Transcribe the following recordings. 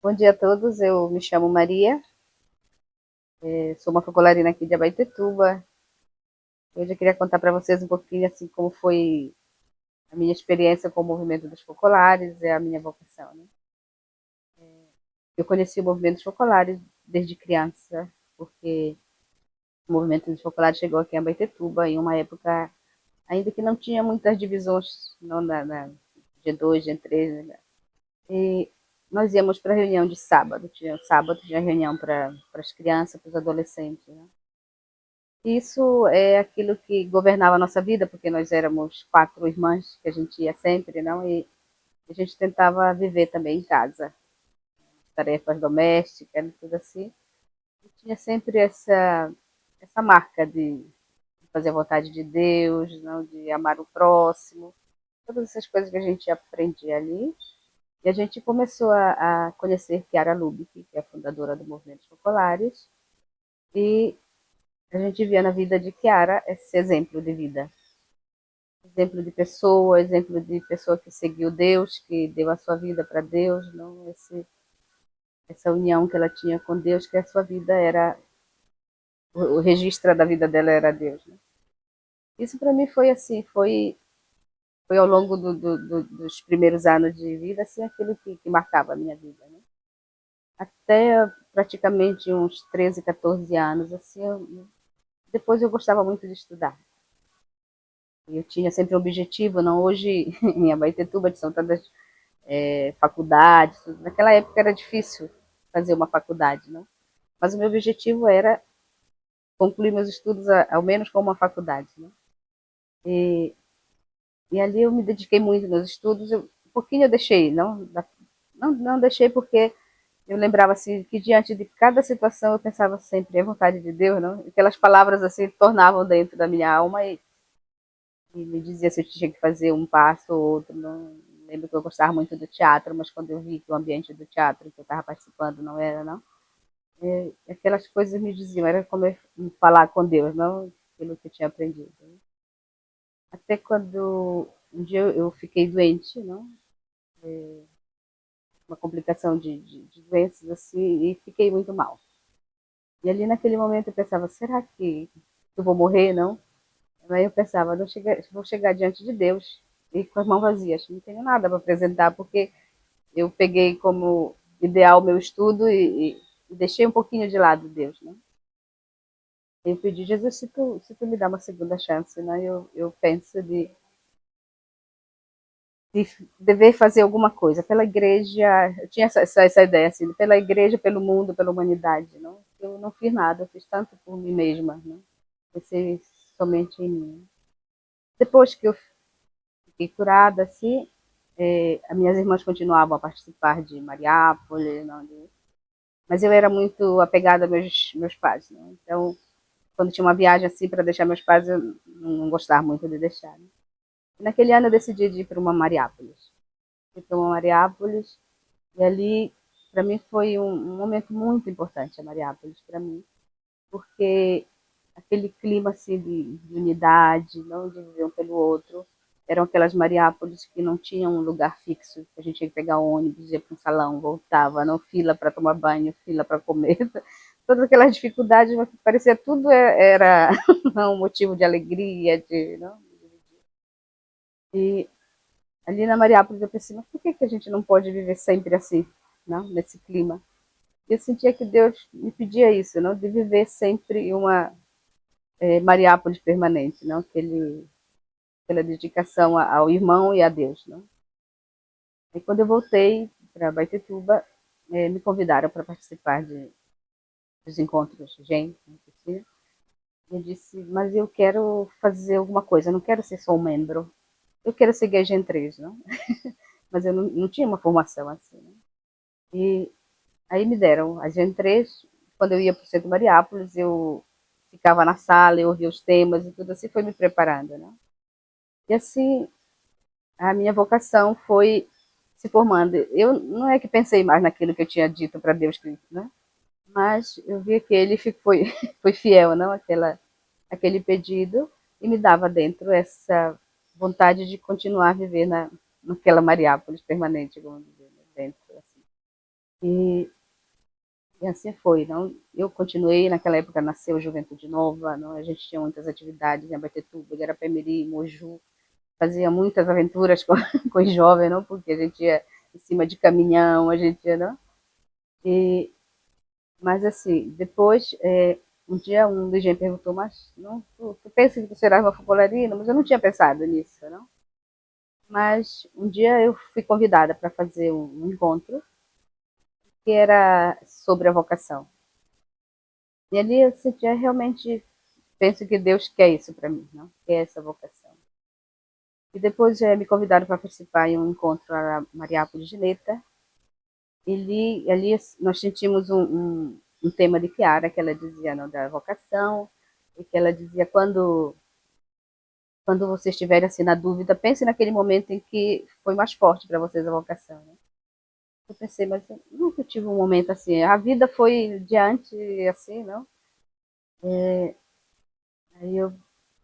Bom dia a todos, eu me chamo Maria, sou uma focolarina aqui de Abaetetuba. Hoje eu queria contar para vocês um pouquinho assim como foi a minha experiência com o movimento dos focolares e a minha vocação, né? Eu conheci o movimento dos focolares desde criança, porque o movimento dos focolares chegou aqui em Abaetetuba em uma época ainda que não tinha muitas divisões, não na G2, G3, né? E nós íamos para a reunião de sábado, tinha reunião para as crianças, para os adolescentes, né? Isso é aquilo que governava a nossa vida, porque nós éramos 4 irmãs, que a gente ia sempre, não? E a gente tentava viver também em casa, tarefas domésticas, tudo assim. E tinha sempre essa marca de fazer a vontade de Deus, não? De amar o próximo, todas essas coisas que a gente aprendia ali. E a gente começou a conhecer Chiara Lubick, que é a fundadora do Movimento Focolares, e a gente via na vida de Chiara esse exemplo de vida. Exemplo de pessoa que seguiu Deus, que deu a sua vida para Deus, não essa união que ela tinha com Deus, que a sua vida era o registro da vida dela era Deus. Né? Isso para mim foi assim, foi ao longo dos primeiros anos de vida assim aquilo que marcava a minha vida. Né? Até praticamente uns 13, 14 anos assim, depois eu gostava muito de estudar. Eu tinha sempre um objetivo, não hoje em Abaetetuba são tantas faculdades. Naquela época era difícil fazer uma faculdade, não? Mas o meu objetivo era concluir meus estudos ao menos com uma faculdade. Né? E, e ali eu me dediquei muito nos estudos. Um pouquinho eu deixei, não deixei porque eu lembrava assim que diante de cada situação eu pensava sempre a vontade de Deus, não? Aquelas palavras assim tornavam dentro da minha alma e me dizia se eu tinha que fazer um passo ou outro. Não lembro que eu gostava muito do teatro, mas quando eu vi que o ambiente do teatro que eu estava participando não era, não. Aquelas coisas me diziam, era como eu falar com Deus, não aquilo que eu tinha aprendido. Até quando um dia eu fiquei doente, não? Uma complicação de doenças assim, e fiquei muito mal. E ali naquele momento eu pensava, será que eu vou morrer, não? Aí eu pensava, não vou chegar diante de Deus e com as mãos vazias, não tenho nada para apresentar, porque eu peguei como ideal o meu estudo e deixei um pouquinho de lado Deus, né? Eu pedi, Jesus, se tu me dá uma segunda chance, né? Eu penso de dever fazer alguma coisa pela igreja. Eu tinha essa ideia, assim, pela igreja, pelo mundo, pela humanidade. Não? Eu não fiz nada, eu fiz tanto por mim mesma. Não? Pensei somente em mim. Depois que eu fiquei curada, assim, as minhas irmãs continuavam a participar de Mariápolis, não, mas eu era muito apegada aos meus pais. Não? Então, quando tinha uma viagem assim para deixar meus pais, eu não gostava muito de deixar. Né? Naquele ano eu decidi ir para uma Mariápolis. Fui para uma Mariápolis e ali, para mim, foi um momento muito importante a Mariápolis para mim, porque aquele clima assim de unidade, não de viver um pelo outro, eram aquelas Mariápolis que não tinham um lugar fixo, que a gente tinha que pegar ônibus, ia para um salão, voltava, não fila para tomar banho, fila para comer, todas aquelas dificuldades, mas parecia tudo era um motivo de alegria, de, não? E ali na Mariápolis eu pensei, mas por que a gente não pode viver sempre assim, não? Nesse clima? E eu sentia que Deus me pedia isso, não? De viver sempre uma Mariápolis permanente, não? Aquela dedicação ao irmão e a Deus, não? E quando eu voltei para Baitetuba, me convidaram para participar dos encontros gente, né? Eu disse, mas eu quero fazer alguma coisa, eu não quero ser só um membro, eu quero seguir a Gen 3, não? Mas eu não tinha uma formação assim. Né? E aí me deram a Gen 3, quando eu ia para o centro de Mariápolis, eu ficava na sala, eu ouvia os temas e tudo assim, foi me preparando. Né? E assim, a minha vocação foi se formando. Eu não é que pensei mais naquilo que eu tinha dito para Deus, né? Mas eu vi que ele foi, foi fiel, não? Aquele pedido, e me dava dentro essa vontade de continuar a viver naquela Mariápolis permanente, vamos dizer, né? Dentro. Assim. E, e assim foi, não? Eu continuei, naquela época nasceu Juventude Nova, não? A gente tinha muitas atividades em Abaetetuba, Guarapé-Miri, Moju, fazia muitas aventuras com, com os jovens, não? Porque a gente ia em cima de caminhão, a gente ia, não? E, mas assim, depois, um dia um DJ perguntou, mas não, tu pensa que tu serás uma focolarina? Mas eu não tinha pensado nisso, não? Mas um dia eu fui convidada para fazer um encontro que era sobre a vocação. E ali eu sentia realmente, penso que Deus quer isso para mim, não? Quer essa vocação. E depois me convidaram para participar em um encontro na Mariápolis de Neta. E ali nós sentimos um tema de Chiara, que ela dizia não, da vocação, e que ela dizia quando vocês estiverem assim na dúvida, pense naquele momento em que foi mais forte para vocês a vocação. Né? Eu pensei, mas eu nunca tive um momento assim. A vida foi diante assim, não? Aí eu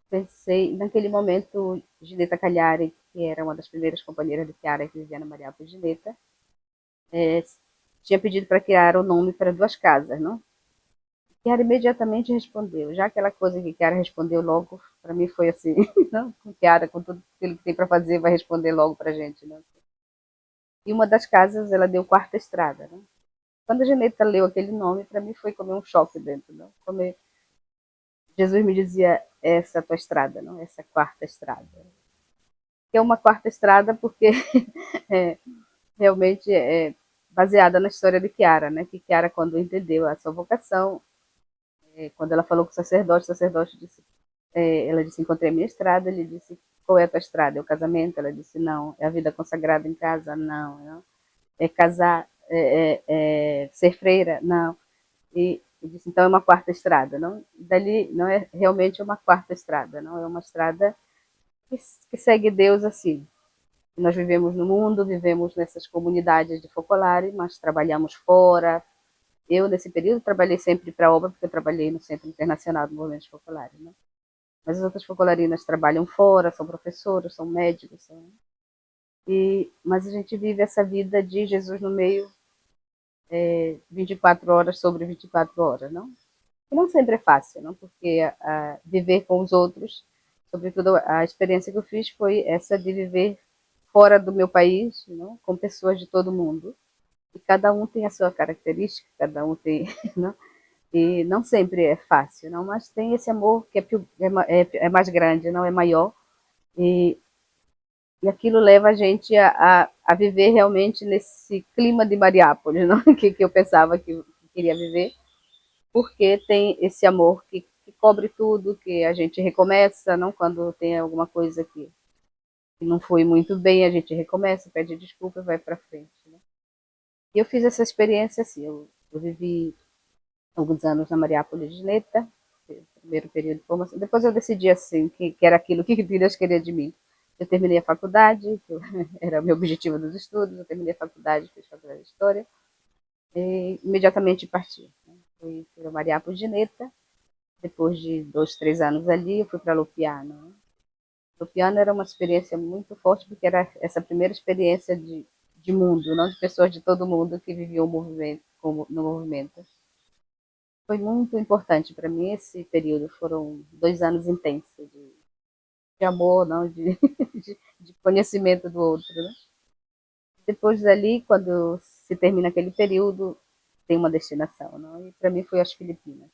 pensei, naquele momento, Gineta Cagliari, que era uma das primeiras companheiras de Chiara que vivia na Mariápolis Gineta, é, tinha pedido para criar o nome para duas casas, não? Chiara imediatamente respondeu. Já aquela coisa que Chiara respondeu logo, para mim foi assim, não? Com Chiara, com tudo aquilo que tem para fazer, vai responder logo para a gente, não? E uma das casas, ela deu Quarta Estrada, né? Quando a Geneta leu aquele nome, para mim foi como um choque dentro, não? Como Jesus me dizia, essa é a tua estrada, não? Essa é a quarta estrada. Que é uma quarta estrada porque é, realmente é baseada na história de Chiara, né? Que Chiara, quando entendeu a sua vocação, quando ela falou com o sacerdote disse, ela disse, encontrei a minha estrada, ele disse, qual é a tua estrada? É o casamento? Ela disse, não. É a vida consagrada em casa? Não. Não. É casar? Ser freira? Não. E disse, então é uma quarta estrada, não? Dali não é realmente uma quarta estrada, não é uma estrada que segue Deus assim. Nós vivemos no mundo, vivemos nessas comunidades de focolare, mas trabalhamos fora. Eu, nesse período, trabalhei sempre para a obra, porque eu trabalhei no Centro Internacional do Movimento Focolare. Né? Mas as outras focolarinas trabalham fora, são professoras, são médicos. Mas a gente vive essa vida de Jesus no meio, 24 horas sobre 24 horas, não? E não sempre é fácil, não? Porque viver com os outros, sobretudo a experiência que eu fiz foi essa de viver fora do meu país, não? Com pessoas de todo mundo. E cada um tem a sua característica, cada um tem, não? E não sempre é fácil, não? Mas tem esse amor que é mais grande, não é maior. E, e aquilo leva a gente a viver realmente nesse clima de Mariápolis, não? Que eu pensava que queria viver porque tem esse amor que cobre tudo, que a gente recomeça, não quando tem alguma coisa que não foi muito bem, a gente recomeça, pede desculpa e vai para frente. Né? E eu fiz essa experiência assim, eu vivi alguns anos na Mariápolis de Neta, primeiro período de formação, depois eu decidi assim, que era aquilo que Deus queria de mim. Eu terminei a faculdade, que era o meu objetivo dos estudos, eu terminei a faculdade, fiz faculdade de História, e imediatamente parti. Né? Fui para Mariápolis de Neta, depois de 2, 3 anos ali, eu fui para Lupiano. Né? Lupiano era uma experiência muito forte, porque era essa primeira experiência de mundo, não de pessoas de todo mundo que viviam o movimento, no movimento. Foi muito importante para mim esse período, foram 2 anos intensos de amor, não, de conhecimento do outro. Né? Depois dali, quando se termina aquele período, tem uma destinação, não? E para mim foi as Filipinas.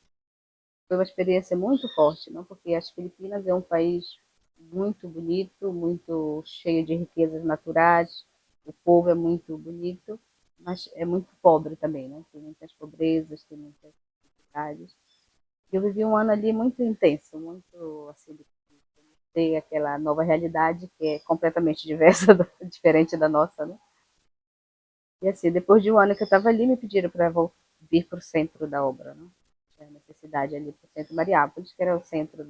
Foi uma experiência muito forte, não? Porque as Filipinas é um país muito bonito, muito cheio de riquezas naturais, o povo é muito bonito, mas é muito pobre também, né? Tem muitas pobrezas, tem muitas dificuldades. Eu vivi um ano ali muito intenso, muito assim, ter aquela nova realidade que é completamente diversa, diferente da nossa, né? E assim, depois de um ano que eu estava ali, me pediram para vir para o centro da obra, né? Tinha necessidade ali para o centro Mariápolis, que era o centro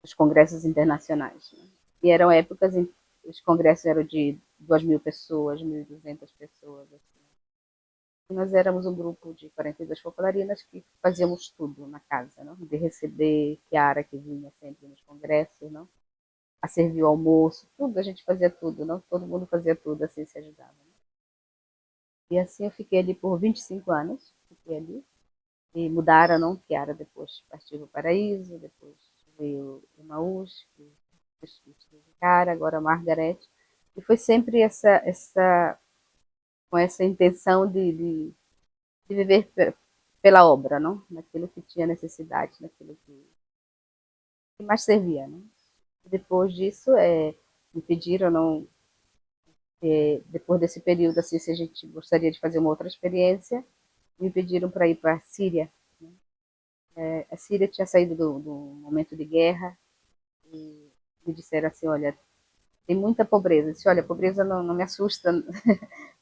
dos congressos internacionais. Né? E eram épocas em que os congressos eram de 2.000 pessoas, 1.200 pessoas. Assim. E nós éramos um grupo de 42 focolarinas que fazíamos tudo na casa, não? De receber Chiara, que vinha sempre nos congressos, não? A servir o almoço, tudo, a gente fazia tudo, não? Todo mundo fazia tudo, assim se ajudava. Né? E assim eu fiquei ali por 25 anos, fiquei ali. E mudaram, não? Kiara depois partiu para o Paraíso, depois veio o Emaús, depois Cara, agora a Margarete. E foi sempre com essa intenção de viver pela obra, não? Naquilo que tinha necessidade, naquilo que mais servia, não? Depois disso, me pediram, não, depois desse período, assim, se a gente gostaria de fazer uma outra experiência, me pediram para ir para a Síria. A Síria tinha saído do momento de guerra e me disseram assim, olha, tem muita pobreza. Eu disse, olha, a pobreza não me assusta.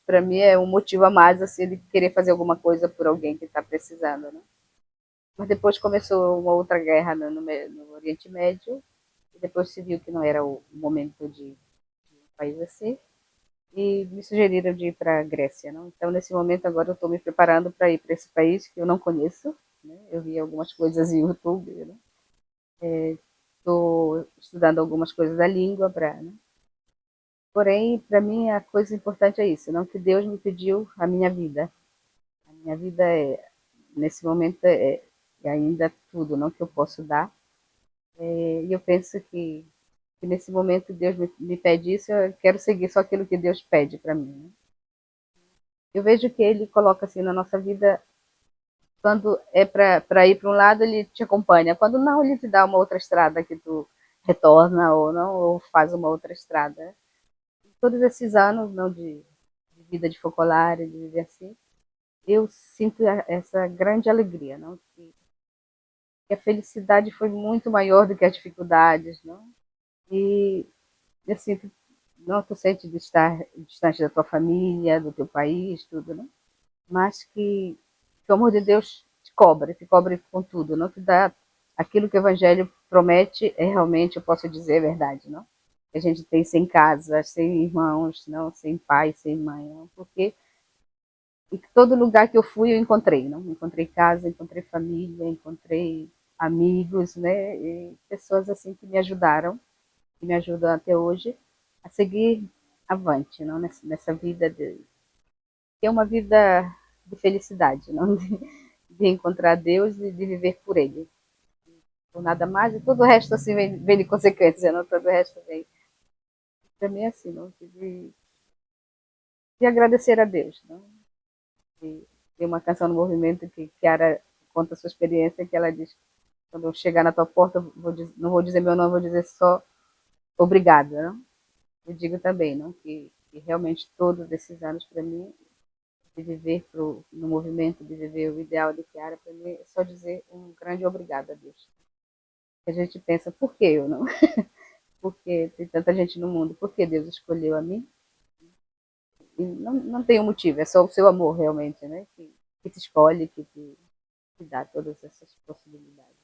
Para mim é um motivo a mais assim de querer fazer alguma coisa por alguém que está precisando, né? Mas depois começou uma outra guerra no Oriente Médio e depois se viu que não era o momento de um país assim e me sugeriram de ir para a Grécia, não? Então nesse momento agora eu estou me preparando para ir para esse país que eu não conheço, né? Eu vi algumas coisas em YouTube, né? Estou estudando algumas coisas da língua para, né? Porém, para mim a coisa importante é isso, não que Deus me pediu a minha vida. A minha vida nesse momento é ainda tudo, não que eu posso dar. E eu penso que nesse momento Deus me pede isso, eu quero seguir só aquilo que Deus pede para mim. Né? Eu vejo que Ele coloca assim na nossa vida, quando é para ir para um lado, Ele te acompanha. Quando não, Ele te dá uma outra estrada que tu retorna ou não, ou faz uma outra estrada. Todos esses anos não de vida de focolária, de viver assim, eu sinto essa grande alegria, não? Que a felicidade foi muito maior do que as dificuldades, não? E eu sinto, não tu sente de estar distante da tua família, do teu país, tudo, não? Mas que o amor de Deus te cobre com tudo, não te dá aquilo que o Evangelho promete, é realmente, eu posso dizer, é verdade, não? Que a gente tem sem casa, sem irmãos, não, sem pai, sem mãe, não? Porque em todo lugar que eu fui eu encontrei, não? Encontrei casa, encontrei família, encontrei amigos, né? E pessoas assim que me ajudaram, que me ajudam até hoje a seguir avante, não? Nessa vida que é uma vida de felicidade, não? De encontrar Deus e de viver por Ele. Por nada mais, e todo o resto assim vem de consequência, não? Todo o resto vem. Para mim é assim, não? De agradecer a Deus, não? Tem uma canção no movimento que Kiara conta a sua experiência, que ela diz, quando eu chegar na tua porta, não vou dizer meu nome, vou dizer só obrigada. Não? Eu digo também, não, que realmente todos esses anos para mim, de viver no movimento, de viver o ideal de Kiara, para mim é só dizer um grande obrigado a Deus. A gente pensa, por que eu não? Porque tem tanta gente no mundo, por que Deus escolheu a mim? E não tem um motivo, é só o seu amor realmente, né? Que te escolhe, que dá todas essas possibilidades.